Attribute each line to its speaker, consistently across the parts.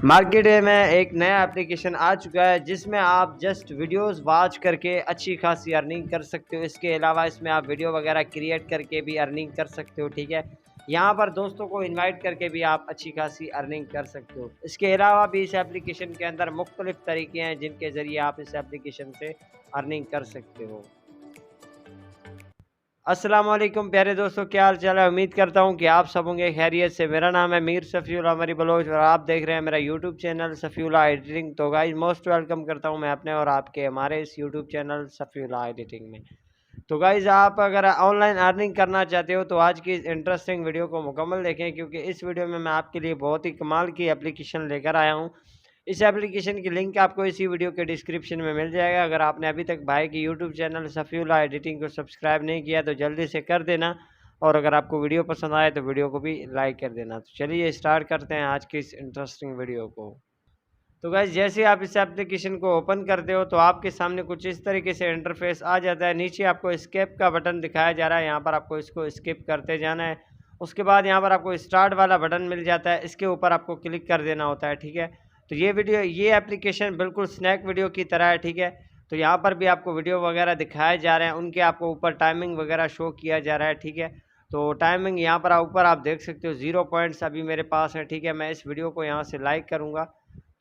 Speaker 1: Market में एक नया एप्लीकेशन आ चुका है जिसमें आप जस्ट वीडियोस वॉच करके अच्छी खासी अर्निंग कर सकते हो। इसके अलावा इसमें आप वीडियो वगैरह क्रिएट करके भी अर्निंग कर सकते हो। ठीक है, यहाँ पर दोस्तों को इनवाइट करके भी आप अच्छी खासी अर्निंग कर सकते हो। इसके अलावा भी इस एप्लीकेशन के अंदर मुख्तलिफ तरीके हैं जिनके ज़रिए आप इस एप्लीकेशन से अर्निंग कर सकते हो। अस्सलाम वालेकुम प्यारे दोस्तों, क्या हाल चाल है। उम्मीद करता हूँ कि आप सब होंगे खैरियत से। मेरा नाम है मीर सफ़ीउल्लाह मरी बलोच और आप देख रहे हैं मेरा यूट्यूब चैनल सफ़ीउल्लाह एडिटिंग। तो गाइस मोस्ट वेलकम करता हूँ मैं अपने और आपके हमारे इस यूट्यूब चैनल सफ़ीउल्लाह एडिटिंग में। तो गाइस आप अगर ऑनलाइन अर्निंग करना चाहते हो तो आज की इस इंटरेस्टिंग वीडियो को मुकम्मल देखें, क्योंकि इस वीडियो में मैं आपके लिए बहुत ही कमाल की एप्लीकेशन लेकर आया हूँ। इस एप्लीकेशन की लिंक आपको इसी वीडियो के डिस्क्रिप्शन में मिल जाएगा। अगर आपने अभी तक भाई की यूट्यूब चैनल सफ़ीउल्लाह एडिटिंग को सब्सक्राइब नहीं किया तो जल्दी से कर देना, और अगर आपको वीडियो पसंद आए तो वीडियो को भी लाइक कर देना। तो चलिए स्टार्ट करते हैं आज की इस इंटरेस्टिंग वीडियो को। तो गाइस जैसे आप इस एप्लीकेशन को ओपन करते हो तो आपके सामने कुछ इस तरीके से इंटरफेस आ जाता है। नीचे आपको स्किप का बटन दिखाया जा रहा है, यहाँ पर आपको इसको स्किप करते जाना है। उसके बाद यहाँ पर आपको स्टार्ट वाला बटन मिल जाता है, इसके ऊपर आपको क्लिक कर देना होता है। ठीक है, तो ये एप्लीकेशन बिल्कुल स्नैक वीडियो की तरह है। ठीक है, तो यहाँ पर भी आपको वीडियो वगैरह दिखाए जा रहे हैं, उनके आपको ऊपर टाइमिंग वगैरह शो किया जा रहा है। ठीक है, तो टाइमिंग यहाँ पर ऊपर आप देख सकते हो 0 पॉइंट्स अभी मेरे पास है। ठीक है, मैं इस वीडियो को यहाँ से लाइक करूँगा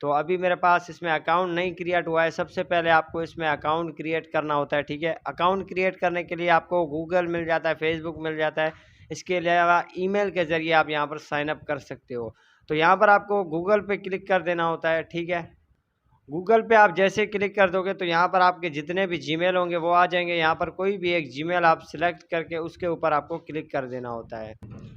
Speaker 1: तो अभी मेरे पास इसमें अकाउंट नहीं क्रिएट हुआ है। सबसे पहले आपको इसमें अकाउंट क्रिएट करना होता है। ठीक है, अकाउंट क्रिएट करने के लिए आपको गूगल मिल जाता है, फेसबुक मिल जाता है। इसके अलावा ईमेल के ज़रिए आप यहाँ पर साइन अप कर सकते हो। तो यहाँ पर आपको गूगल पे क्लिक कर देना होता है। ठीक है, गूगल पे आप जैसे क्लिक कर दोगे तो यहाँ पर आपके जितने भी जीमेल होंगे वो आ जाएंगे। यहाँ पर कोई भी एक जीमेल आप सिलेक्ट करके उसके ऊपर आपको क्लिक कर देना होता है।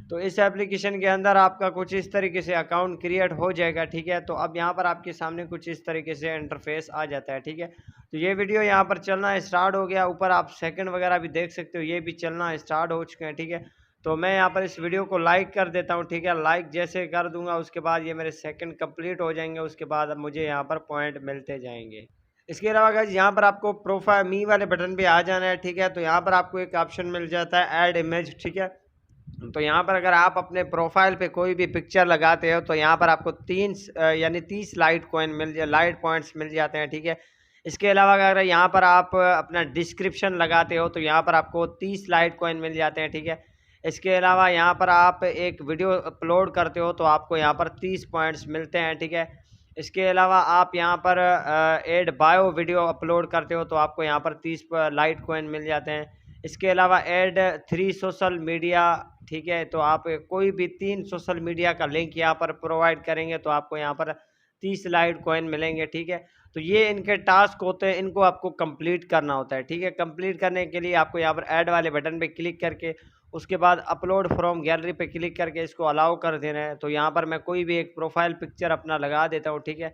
Speaker 1: तो इस एप्लीकेशन के अंदर आपका कुछ इस तरीके से अकाउंट क्रिएट हो जाएगा। ठीक है, तो अब यहाँ पर आपके सामने कुछ इस तरीके से इंटरफेस आ जाता है। ठीक है, तो ये वीडियो यहाँ पर चलना स्टार्ट हो गया। ऊपर आप सेकंड वगैरह भी देख सकते हो, ये भी चलना स्टार्ट हो चुके हैं। ठीक है, तो मैं यहाँ पर इस वीडियो को लाइक कर देता हूँ। ठीक है, लाइक जैसे कर दूंगा उसके बाद ये मेरे सेकंड कंप्लीट हो जाएंगे, उसके बाद अब मुझे यहाँ पर पॉइंट मिलते जाएंगे। इसके अलावा गाइस यहाँ पर आपको प्रोफाइल मी वाले बटन पे आ जाना है। ठीक है, तो यहाँ पर आपको एक ऑप्शन मिल जाता है ऐड इमेज। ठीक है, तो यहाँ पर अगर आप अपने प्रोफाइल पे कोई भी पिक्चर लगाते हो तो यहाँ पर आपको यानी 30 लाइट पॉइंट्स मिल जाते हैं। ठीक है, इसके अलावा अगर यहाँ पर आप अपना डिस्क्रिप्शन लगाते हो तो यहाँ पर आपको 30 लाइट कॉइन मिल जाते हैं। ठीक है, इसके अलावा यहाँ पर आप एक वीडियो अपलोड करते हो तो आपको यहाँ पर 30 पॉइंट्स मिलते हैं। ठीक है, इसके अलावा आप यहाँ पर एड बायो वीडियो अपलोड करते हो तो आपको यहाँ पर 30 लाइट कॉइन मिल जाते हैं। इसके अलावा ऐड 3 सोशल मीडिया। ठीक है, तो आप कोई भी 3 सोशल मीडिया का लिंक यहाँ पर प्रोवाइड करेंगे तो आपको यहाँ पर 30 लाइट कॉइन मिलेंगे। ठीक है, तो ये इनके टास्क होते हैं, इनको आपको कंप्लीट करना होता है। ठीक है, कंप्लीट करने के लिए आपको यहाँ पर ऐड वाले बटन पे क्लिक करके उसके बाद अपलोड फ्रॉम गैलरी पे क्लिक करके इसको अलाउ कर देना है। तो यहाँ पर मैं कोई भी एक प्रोफाइल पिक्चर अपना लगा देता हूँ। ठीक है,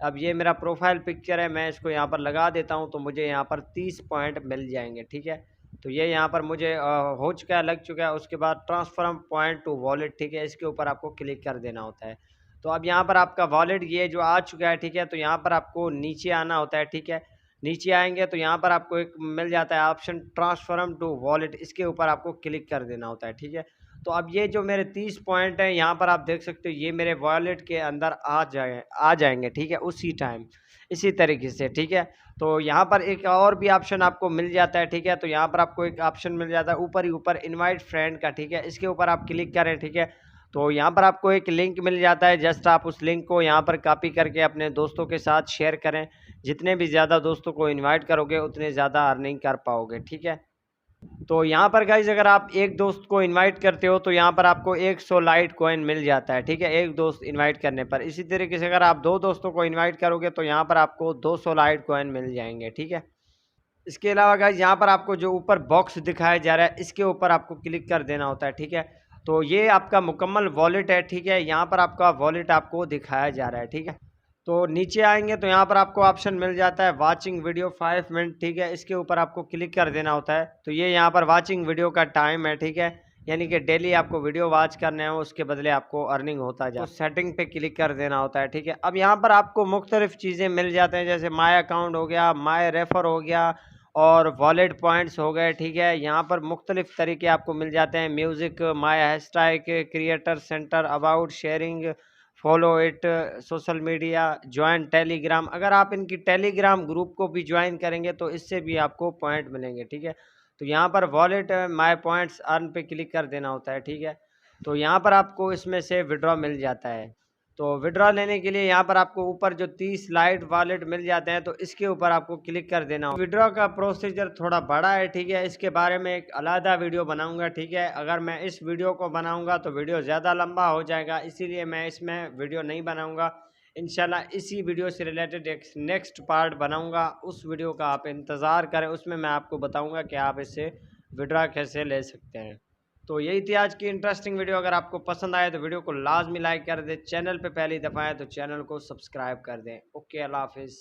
Speaker 1: अब ये मेरा प्रोफाइल पिक्चर है, मैं इसको यहाँ पर लगा देता हूँ तो मुझे यहाँ पर 30 पॉइंट मिल जाएंगे। ठीक है, तो ये यहाँ पर मुझे हो चुका है, लग चुका है। उसके बाद ट्रांसफॉर्म पॉइंट टू वॉलेट। ठीक है, इसके ऊपर आपको क्लिक कर देना होता है। तो अब यहाँ पर आपका वॉलेट ये जो आ चुका है। ठीक है, तो यहाँ पर आपको नीचे आना होता है। ठीक है, नीचे आएंगे तो यहाँ पर आपको एक मिल जाता है ऑप्शन ट्रांसफॉर्म टू वॉलेट, इसके ऊपर आपको क्लिक कर देना होता है। ठीक है, तो अब ये जो मेरे 30 पॉइंट हैं यहाँ पर आप देख सकते हो ये मेरे वॉलेट के अंदर आ जाएंगे। ठीक है, उसी टाइम इसी तरीके से। ठीक है, तो यहाँ पर एक और भी ऑप्शन आपको मिल जाता है। ठीक है, तो यहाँ पर आपको एक ऑप्शन मिल जाता है ऊपर ही ऊपर इनवाइट फ्रेंड का। ठीक है, इसके ऊपर आप क्लिक करें। ठीक है, तो यहाँ पर आपको एक लिंक मिल जाता है, जस्ट आप उस लिंक को यहाँ पर कॉपी करके अपने दोस्तों के साथ शेयर करें। जितने भी ज़्यादा दोस्तों को इनवाइट करोगे उतने ज़्यादा अर्निंग कर पाओगे। ठीक है, तो यहाँ पर गाइज अगर आप एक दोस्त को इनवाइट करते हो तो यहाँ पर आपको 100 लाइट कॉइन मिल जाता है। ठीक है, एक दोस्त इनवाइट करने पर। इसी तरीके से अगर आप 2 दोस्तों को इनवाइट करोगे तो यहाँ पर आपको 200 लाइट कॉइन मिल जाएंगे। ठीक है, इसके अलावा गाइज यहाँ पर आपको जो ऊपर बॉक्स दिखाया जा रहा है इसके ऊपर आपको क्लिक कर देना होता है। ठीक है, तो ये आपका मुकम्मल वॉलेट है। ठीक है, यहाँ पर आपका वॉलेट आपको दिखाया जा रहा है। ठीक है, तो नीचे आएंगे तो यहाँ पर आपको ऑप्शन मिल जाता है वाचिंग वीडियो 5 मिनट। ठीक है, इसके ऊपर आपको क्लिक कर देना होता है। तो ये यहाँ पर वाचिंग वीडियो का टाइम है। ठीक है, यानी कि डेली आपको वीडियो वॉच करने हो, उसके बदले आपको अर्निंग होता जाए। तो सेटिंग पे क्लिक कर देना होता है। ठीक है, अब यहाँ पर आपको मुख्तलिफ चीज़ें मिल जाते हैं, जैसे माई अकाउंट हो गया, माई रेफर हो गया और वॉलेट पॉइंट्स हो गए। ठीक है, यहाँ पर मुख्तलिफ तरीके आपको मिल जाते हैं, music, my hashtag, creator centre, about, sharing, follow it social media, join Telegram. अगर आप इनकी टेलीग्राम ग्रुप को भी ज्वाइन करेंगे तो इससे भी आपको पॉइंट मिलेंगे, ठीक है। तो यहाँ पर वॉलेट माय पॉइंट्स अर्न पे क्लिक कर देना होता है, ठीक है। तो यहाँ पर आपको इसमें से विड्रॉ मिल जाता है। तो विड्रॉ लेने के लिए यहाँ पर आपको ऊपर जो 30 लाइट वॉलेट मिल जाते हैं, तो इसके ऊपर आपको क्लिक कर देना हो। विड्रॉ का प्रोसीजर थोड़ा बड़ा है, ठीक है। इसके बारे में एक अलग वीडियो बनाऊंगा, ठीक है। अगर मैं इस वीडियो को बनाऊंगा तो वीडियो ज़्यादा लंबा हो जाएगा, इसीलिए मैं इसमें वीडियो नहीं बनाऊंगा। इंशाल्लाह इसी वीडियो से रिलेटेड एक नेक्स्ट पार्ट बनाऊंगा, उस वीडियो का आप इंतज़ार करें। उसमें मैं आपको बताऊँगा कि आप इससे विड्रॉ कैसे ले सकते हैं। तो यही थी आज की इंटरेस्टिंग वीडियो। अगर आपको पसंद आए तो वीडियो को लाजमी लाइक कर दें, चैनल पे पहली दफ़ा आए तो चैनल को सब्सक्राइब कर दें। ओके, अल्लाह हाफिज़।